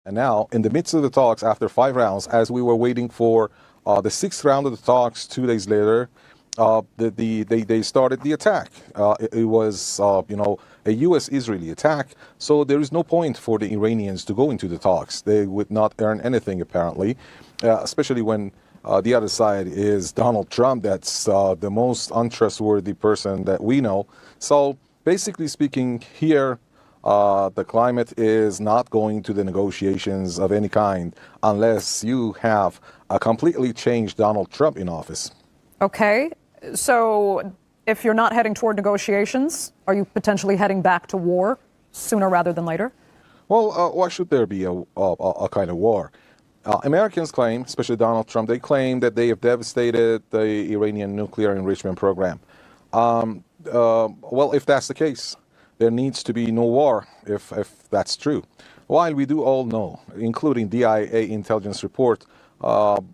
And now, in the midst of the talks, after 5 rounds, as we were waiting for the 6th round of the talks 2 days later, they started the attack. It was, a U.S.-Israeli attack. So there is no point for the Iranians to go into the talks. They would not earn anything, apparently, especially when the other side is Donald Trump. That's the most untrustworthy person that we know. So basically speaking, here, the climate is not going to the negotiations of any kind unless you have a completely changed Donald Trump in office. Okay. So if you're not heading toward negotiations, are you potentially heading back to war sooner rather than later? Well, why should there be a kind of war? Americans claim, especially Donald Trump, they claim that they have devastated the Iranian nuclear enrichment program. Well, if that's the case, there needs to be no war, if that's true. While we do all know, including DIA intelligence report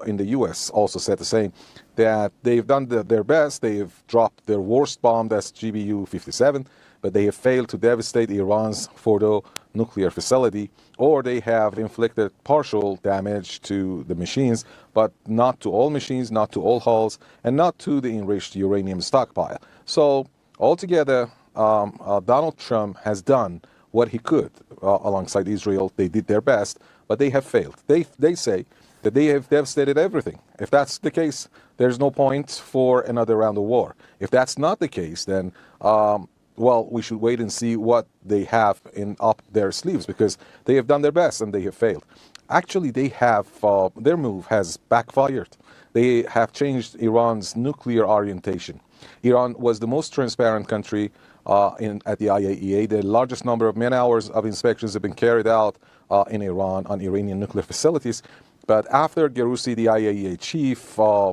in the U.S. also said the same, that they've done their best, they've dropped their worst bomb, that's GBU-57, but they have failed to devastate Iran's Fordo nuclear facility, or they have inflicted partial damage to the machines, but not to all machines, not to all hulls, and not to the enriched uranium stockpile. So altogether, Donald Trump has done what he could alongside Israel. They did their best, but they have failed. They say that they have devastated everything. If that's the case, there's no point for another round of war. If that's not the case, then well, we should wait and see what they have up their sleeves, because they have done their best and they have failed. Actually, they have their move has backfired. They have changed Iran's nuclear orientation. Iran was the most transparent country at the IAEA. The largest number of man-hours of inspections have been carried out in Iran on Iranian nuclear facilities. But after Gerussi, the IAEA chief,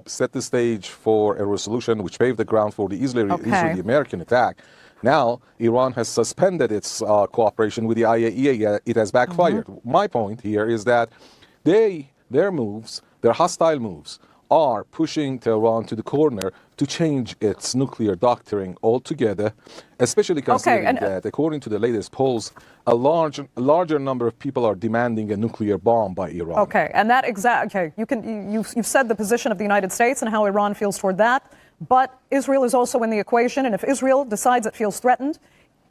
set the stage for a resolution which paved the ground for the Israeli-American attack, now Iran has suspended its cooperation with the IAEA. It has backfired. My point here is that their moves, their hostile moves, are pushing Tehran to the corner to change its nuclear doctrine altogether, especially considering that, according to the latest polls, a larger number of people are demanding a nuclear bomb by Iran. Okay, and that you've said the position of the United States and how Iran feels toward that, but Israel is also in the equation, and if Israel decides it feels threatened,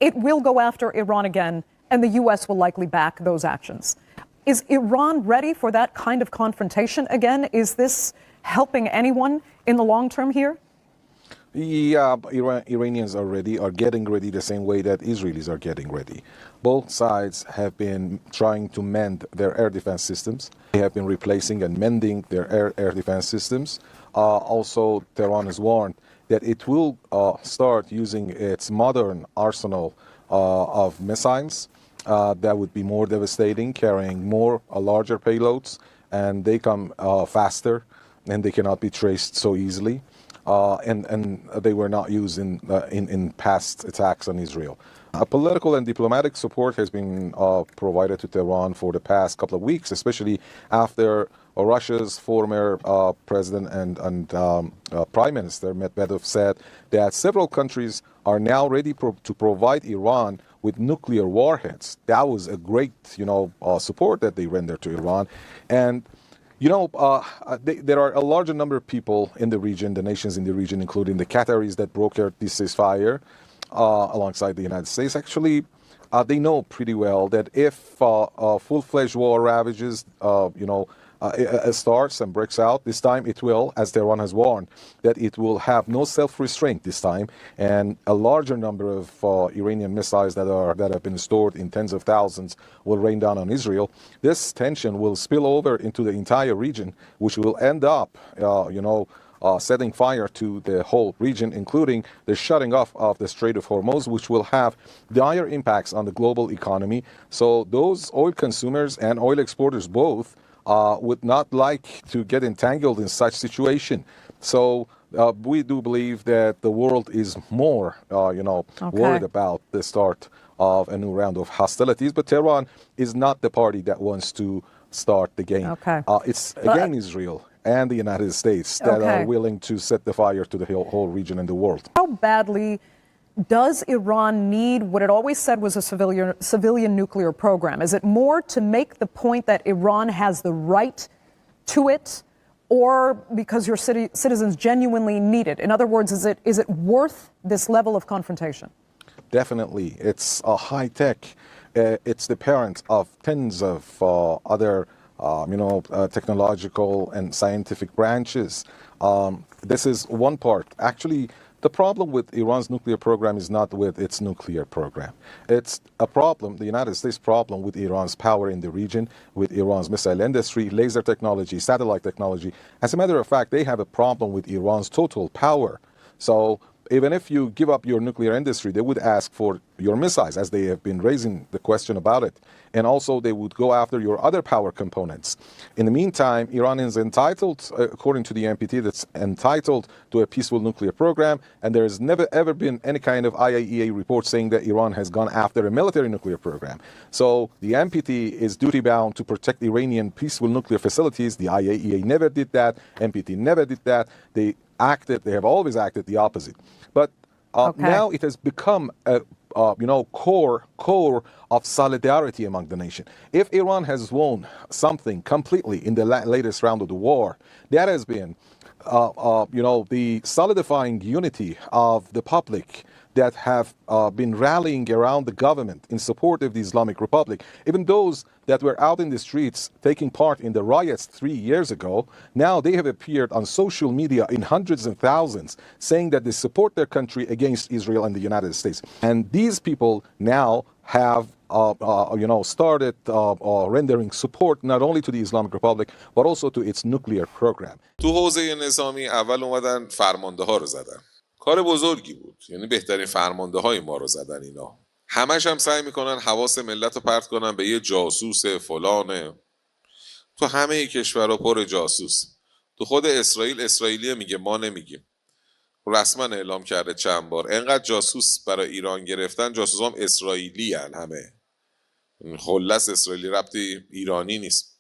it will go after Iran again, and the U.S. will likely back those actions. Is Iran ready for that kind of confrontation again? Is this helping anyone in the long term here? Yeah, Iranians are getting ready the same way that Israelis are getting ready. Both sides have been trying to mend their air defense systems. They have been replacing and mending their air defense systems. Also, Tehran has warned that it will start using its modern arsenal of missiles that would be more devastating, carrying larger payloads, and they come faster, and they cannot be traced so easily. And they were not used in past attacks on Israel. Political and diplomatic support has been provided to Tehran for the past couple of weeks, especially after Russia's former president and prime minister Medvedev said that several countries are now ready to provide Iran with nuclear warheads. That was a great, support that they rendered to Iran. And there are a larger number of people in the region, the nations in the region, including the Qataris that brokered this ceasefire alongside the United States. Actually, they know pretty well that if full-fledged war ravages, starts and breaks out, this time it will, as Tehran has warned, that it will have no self-restraint this time, and a larger number of Iranian missiles that have been stored in tens of thousands will rain down on Israel. This tension will spill over into the entire region, which will end up, setting fire to the whole region, including the shutting off of the Strait of Hormuz, which will have dire impacts on the global economy. So those oil consumers and oil exporters both would not like to get entangled in such situation. So we do believe that the world is more, worried about the start of a new round of hostilities. But Tehran is not the party that wants to start the game. It's again Israel and the United States that are willing to set the fire to the whole region and the world. How badly does Iran need what it always said was a civilian nuclear program? Is it more to make the point that Iran has the right to it, or because your citizens genuinely need it? In other words, is it worth this level of confrontation? Definitely. It's a high-tech. It's the parent of tens of other technological and scientific branches. This is one part. Actually, the problem with Iran's nuclear program is not with its nuclear program. It's a problem, the United States problem, with Iran's power in the region, with Iran's missile industry, laser technology, satellite technology. As a matter of fact, they have a problem with Iran's total power. So even if you give up your nuclear industry, they would ask for your missiles, as they have been raising the question about it. And also they would go after your other power components. In the meantime, Iran is entitled, according to the NPT, that's entitled to a peaceful nuclear program. And there has never ever been any kind of IAEA report saying that Iran has gone after a military nuclear program. So the NPT is duty bound to protect Iranian peaceful nuclear facilities. The IAEA never did that. NPT never did that. They have always acted the opposite. But now it has become a core of solidarity among the nation. If Iran has won something completely in the latest round of the war, that has been, the solidifying unity of the public that have been rallying around the government in support of the Islamic Republic. Even those that were out in the streets taking part in the riots 3 years ago, now they have appeared on social media in hundreds and thousands saying that they support their country against Israel and the United States. And these people now have started rendering support not only to the Islamic Republic but also to its nuclear program. تو حوزه نظامی اول اومدن فرمانده ها رو زدن. کار بزرگی بود. یعنی بهترین فرمانده های ما رو زدن اینا. همش هم سعی میکنن حواس ملت رو پرت کنن به یه جاسوس فلانه. تو همه کشورها پر جاسوس. تو خود اسرائیلی میگه، ما نمیگیم. رسما اعلام کرده چند بار انقدر جاسوس برای ایران گرفتن، جاسوس هم اسرائیلی هن همه. خلص اسرائیلی ربطی ایرانی نیست.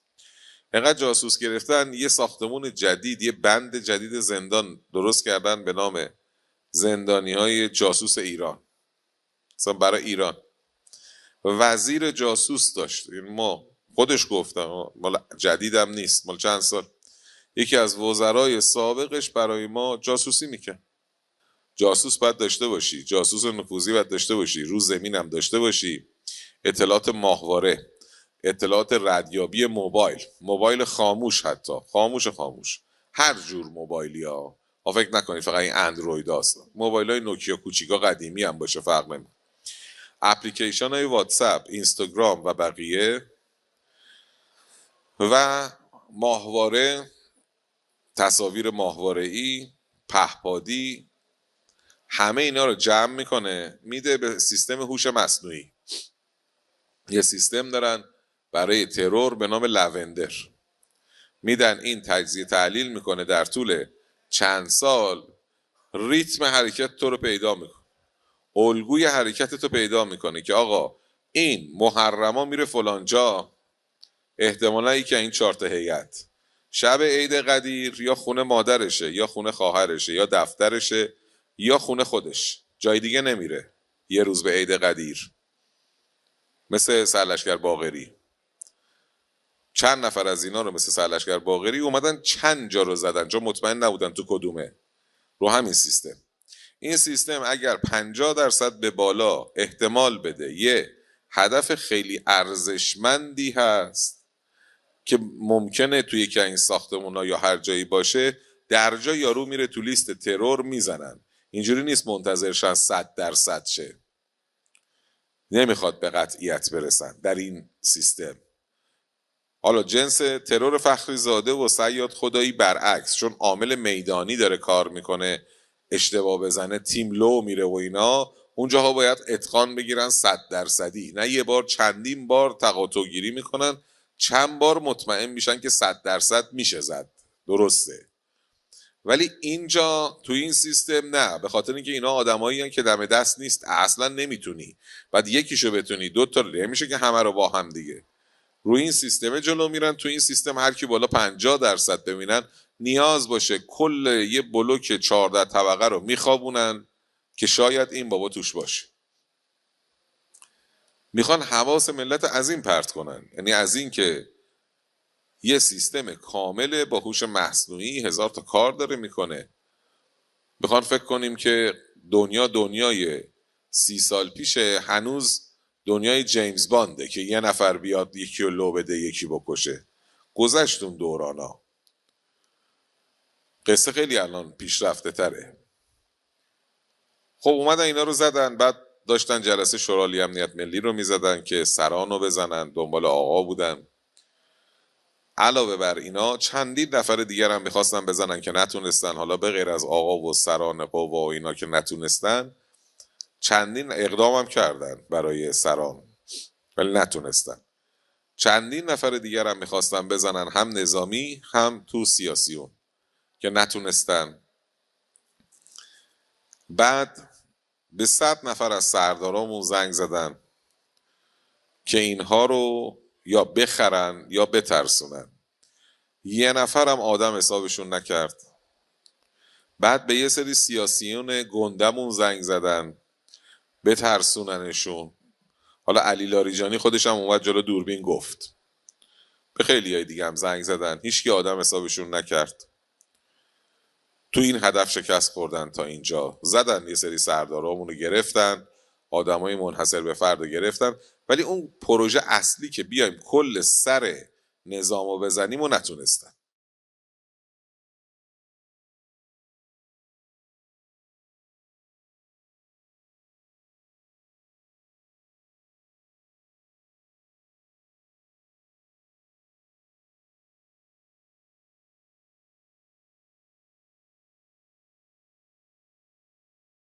انقدر جاسوس گرفتن یه ساختمون جدید، یه بند جدید زندان درست کردن به نام زندانی‌های جاسوس ایران. مثلا برای ایران وزیر جاسوس داشت. ما خودش گفتم مال جدیدم نیست، مال چند سال. یکی از وزرای سابقش برای ما جاسوسی میکنه. جاسوس باید داشته باشی، جاسوس نفوذی باید داشته باشی، رو زمین هم داشته باشی، اطلاعات ماهواره، اطلاعات ردیابی موبایل خاموش، حتی خاموش هر جور موبایلی ها. فکر نکنید فقط این اندروید هاست، موبایل های نوکیا کوچیکا قدیمی هم باشه فرق نمیکنه. اپلیکیشن های واتساپ، اینستاگرام و بقیه و ماهواره، تصاویر ماهواره‌ای، پهپادی، همه اینا رو جمع میکنه میده به سیستم هوش مصنوعی. یه سیستم دارن برای ترور به نام لوندر، میدن این تجزیه تحلیل میکنه، در طول چند سال ریتم حرکت تو رو پیدا میکنه، الگوی حرکت تو پیدا میکنه که آقا این محرما میره فلان جا، احتمالا یکی این 4 تا هیئت شب عید قدیر یا خونه مادرشه یا خونه خواهرشه یا دفترشه یا خونه خودش، جای دیگه نمیره یه روز به عید قدیر. مثل سرلشکر باقری، چند نفر از اینا رو مثل سرلشکر باقری اومدن چند جا رو زدن، چون مطمئن نبودن تو کدومه، رو همین سیستم. این سیستم اگر 50% به بالا احتمال بده یه هدف خیلی ارزشمندی هست که ممکنه توی یکی این ساختمونا یا هر جایی باشه، در جا یارو میره تو لیست ترور میزنن. اینجوری نیست منتظرشن 100% شه، نمیخواد به قطعیت برسن در این سیستم. حالا جنس ترور فخری زاده و صیاد خدایی برعکس، چون عامل میدانی داره کار میکنه، اشتباه بزنه تیم لو میره و اینا، اونجاها باید اتقان بگیرن 100%، نه یه بار چندین بار تقاطع گیری میکنن، چند بار مطمئن میشن که 100% میشه زد، درسته. ولی اینجا تو این سیستم نه، به خاطر اینکه اینا آدمایی هستن که دم دست نیست، اصلا نمیتونی، بعد یکیشو بتونی، 2 تا نمیشه که همه رو با هم دیگه. روی این سیستم جلو میرن. تو این سیستم هر کی بالا 50% ببینن نیاز باشه کل یه بلوک 14 طبقه رو میخوابونن که شاید این بابا توش باشه. میخوان حواس ملت از این پرت کنن، یعنی از این که یه سیستم کامل با هوش مصنوعی 1000 تا کار داره میکنه. میخوان فکر کنیم که دنیای 30 سال پیشه، هنوز دنیای جیمز بانده که یه نفر بیاد یکی رو لو بده یکی بکشه. گذشت اون دورانا. قصه خیلی الان پیشرفته تره. خب اومدن اینا رو زدن، بعد داشتن جلسه شورای امنیت ملی رو میزدن که سران رو بزنن، دنبال آقا بودن. علاوه بر اینا چندین نفر دیگر هم میخواستن بزنن که نتونستن. حالا به غیر از آقا و سران قوا و اینا که نتونستن، چندین اقدام هم کردن برای سران ولی نتونستن. چندین نفر دیگر هم میخواستن بزنن، هم نظامی هم تو سیاسیون، که نتونستن. بعد به 100 نفر از سردارامون زنگ زدن که اینها رو یا بخرن یا بترسونن. یه نفرم آدم حسابشون نکرد. بعد به یه سری سیاسیون گندمون زنگ زدن بترسوننشون. حالا علی لاریجانی خودش هم اومد جلو دوربین گفت. به خیلی های دیگه هم زنگ زدن، هیچکی آدم حسابشون نکرد. تو این هدف شکست خوردن. تا اینجا زدن، یه سری سردارامون رو گرفتن، آدمای منحصر به فرد رو گرفتن، ولی اون پروژه اصلی که بیایم کل سر نظام رو بزنیم و نتونستن.